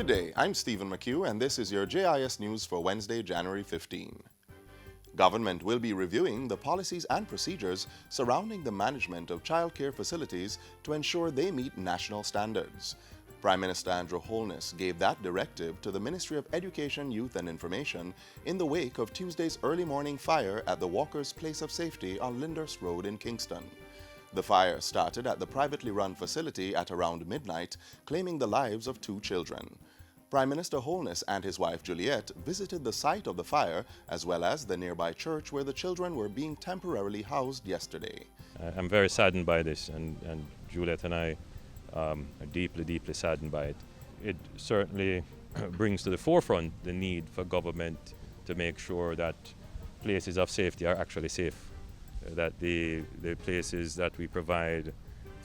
Good day, I'm Stephen McHugh and this is your JIS News for Wednesday, January 15. Government will be reviewing the policies and procedures surrounding the management of childcare facilities to ensure they meet national standards. Prime Minister Andrew Holness gave that directive to the Ministry of Education, Youth and Information in the wake of Tuesday's early morning fire at the Walker's Place of Safety on Lyndhurst Road in Kingston. The fire started at the privately run facility at around midnight, claiming the lives of 2 children. Prime Minister Holness and his wife Juliet visited the site of the fire as well as the nearby church where the children were being temporarily housed yesterday. I'm very saddened by this, and Juliet and I are deeply, deeply saddened by it. It certainly brings to the forefront the need for government to make sure that places of safety are actually safe, that the places that we provide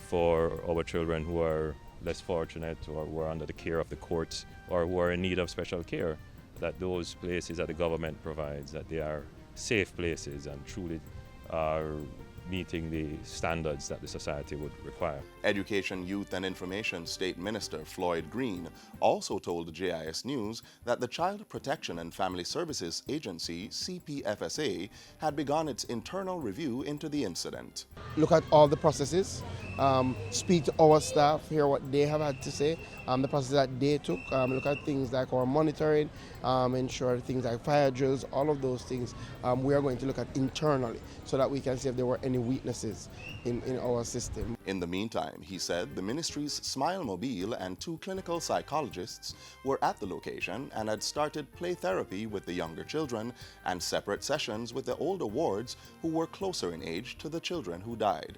for our children who are less fortunate or who are under the care of the courts or who are in need of special care, that those places that the government provides, that they are safe places and truly are meeting the standards that the society would require. Education, Youth and Information State Minister Floyd Green also told JIS News that the Child Protection and Family Services Agency, CPFSA, had begun its internal review into the incident. Look at all the processes, speak to our staff, hear what they have had to say, the process that they took, look at things like our monitoring, ensure things like fire drills, all of those things we are going to look at internally so that we can see if there were any weaknesses in our system. In the meantime, he said the ministry's Smile Mobile and 2 clinical psychologists were at the location and had started play therapy with the younger children and separate sessions with the older wards who were closer in age to the children who died.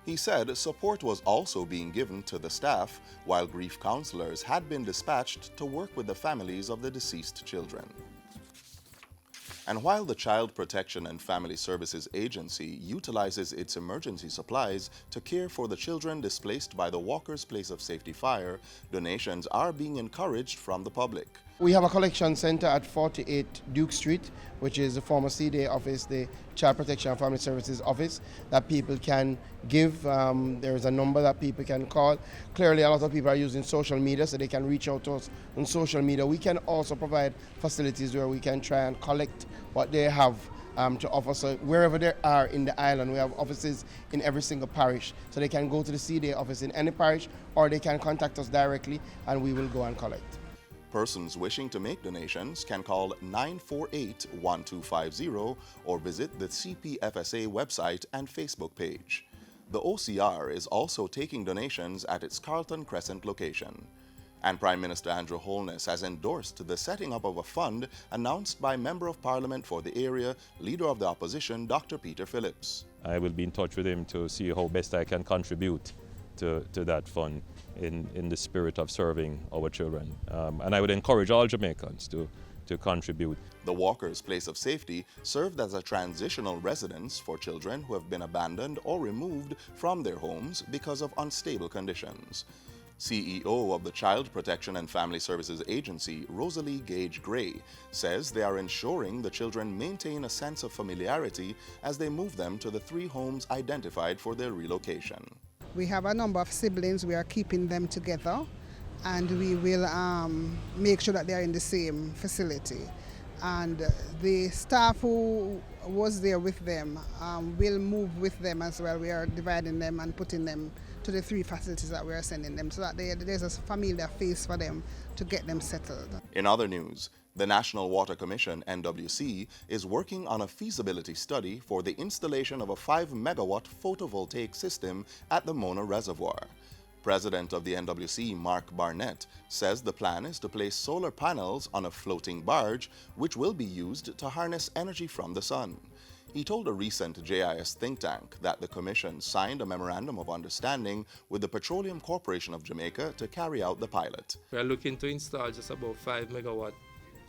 He said support was also being given to the staff, while grief counselors had been dispatched to work with the families of the deceased children. And while the Child Protection and Family Services Agency utilizes its emergency supplies to care for the children displaced by the Walker's Place of Safety fire, donations are being encouraged from the public. We have a collection center at 48 Duke Street, which is the former CDA office, the Child Protection and Family Services office, that people can give. There is a number that people can call. Clearly, a lot of people are using social media, so they can reach out to us on social media. We can also provide facilities where we can try and collect what they have to offer. So wherever they are in the island, we have offices in every single parish. So they can go to the CDA office in any parish, or they can contact us directly, and we will go and collect. Persons wishing to make donations can call 948-1250 or visit the CPFSA website and Facebook page. The OCR is also taking donations at its Carlton Crescent location. And Prime Minister Andrew Holness has endorsed the setting up of a fund announced by Member of Parliament for the area, Leader of the Opposition, Dr. Peter Phillips. I will be in touch with him to see how best I can contribute to that fund in the spirit of serving our children. And I would encourage all Jamaicans to contribute. The Walker's Place of Safety served as a transitional residence for children who have been abandoned or removed from their homes because of unstable conditions. CEO of the Child Protection and Family Services Agency, Rosalie Gage Gray, says they are ensuring the children maintain a sense of familiarity as they move them to the 3 homes identified for their relocation. We have a number of siblings. We are keeping them together, and we will make sure that they are in the same facility. And the staff who was there with them will move with them as well. We are dividing them and putting them to the 3 facilities that we are sending them so that there's a familiar face for them to get them settled. In other news, the National Water Commission, NWC, is working on a feasibility study for the installation of a 5-megawatt photovoltaic system at the Mona Reservoir. President of the NWC, Mark Barnett, says the plan is to place solar panels on a floating barge, which will be used to harness energy from the sun. He told a recent JIS think tank that the Commission signed a memorandum of understanding with the Petroleum Corporation of Jamaica to carry out the pilot. We are looking to install just about 5 megawatt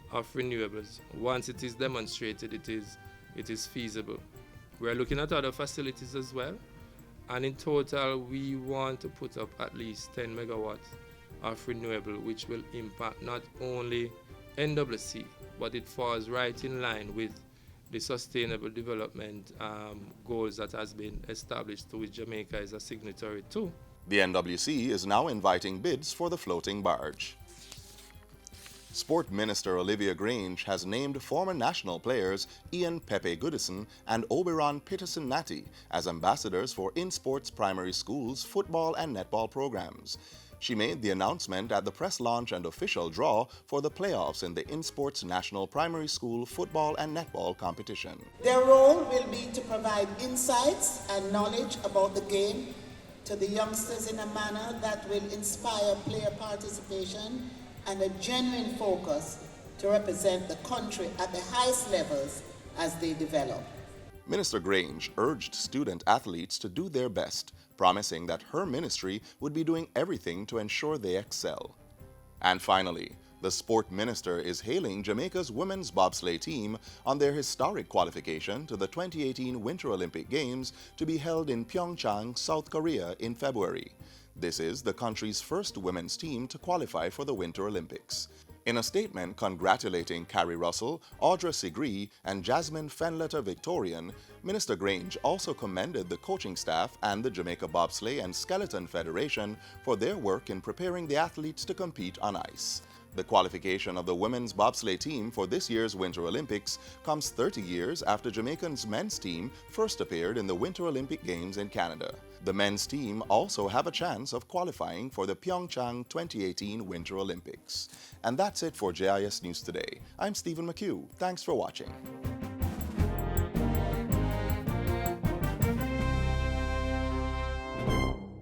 of renewables. Once it is demonstrated, it is feasible. We are looking at other facilities as well, and in total we want to put up at least 10 megawatts of renewable, which will impact not only NWC, but it falls right in line with the sustainable development goals that has been established, to which Jamaica is a signatory to. The NWC is now inviting bids for the floating barge. Sport Minister Olivia Grange has named former national players Ian Pepe Goodison and Oberon Peterson Natty as ambassadors for InSports Primary School's football and netball programs. She made the announcement at the press launch and official draw for the playoffs in the InSports National Primary School football and netball competition. Their role will be to provide insights and knowledge about the game to the youngsters in a manner that will inspire player participation and a genuine focus to represent the country at the highest levels as they develop. Minister Grange urged student athletes to do their best, promising that her ministry would be doing everything to ensure they excel. And finally, the sport minister is hailing Jamaica's women's bobsleigh team on their historic qualification to the 2018 Winter Olympic Games to be held in Pyeongchang, South Korea in February. This is the country's first women's team to qualify for the Winter Olympics. In a statement congratulating Carrie Russell, Audra Sigree, and Jasmine Fenletter Victorian, Minister Grange also commended the coaching staff and the Jamaica Bobsleigh and Skeleton Federation for their work in preparing the athletes to compete on ice. The qualification of the women's bobsleigh team for this year's Winter Olympics comes 30 years after Jamaica's men's team first appeared in the Winter Olympic Games in Canada. The men's team also have a chance of qualifying for the Pyeongchang 2018 Winter Olympics. And that's it for JIS News Today. I'm Stephen McHugh. Thanks for watching.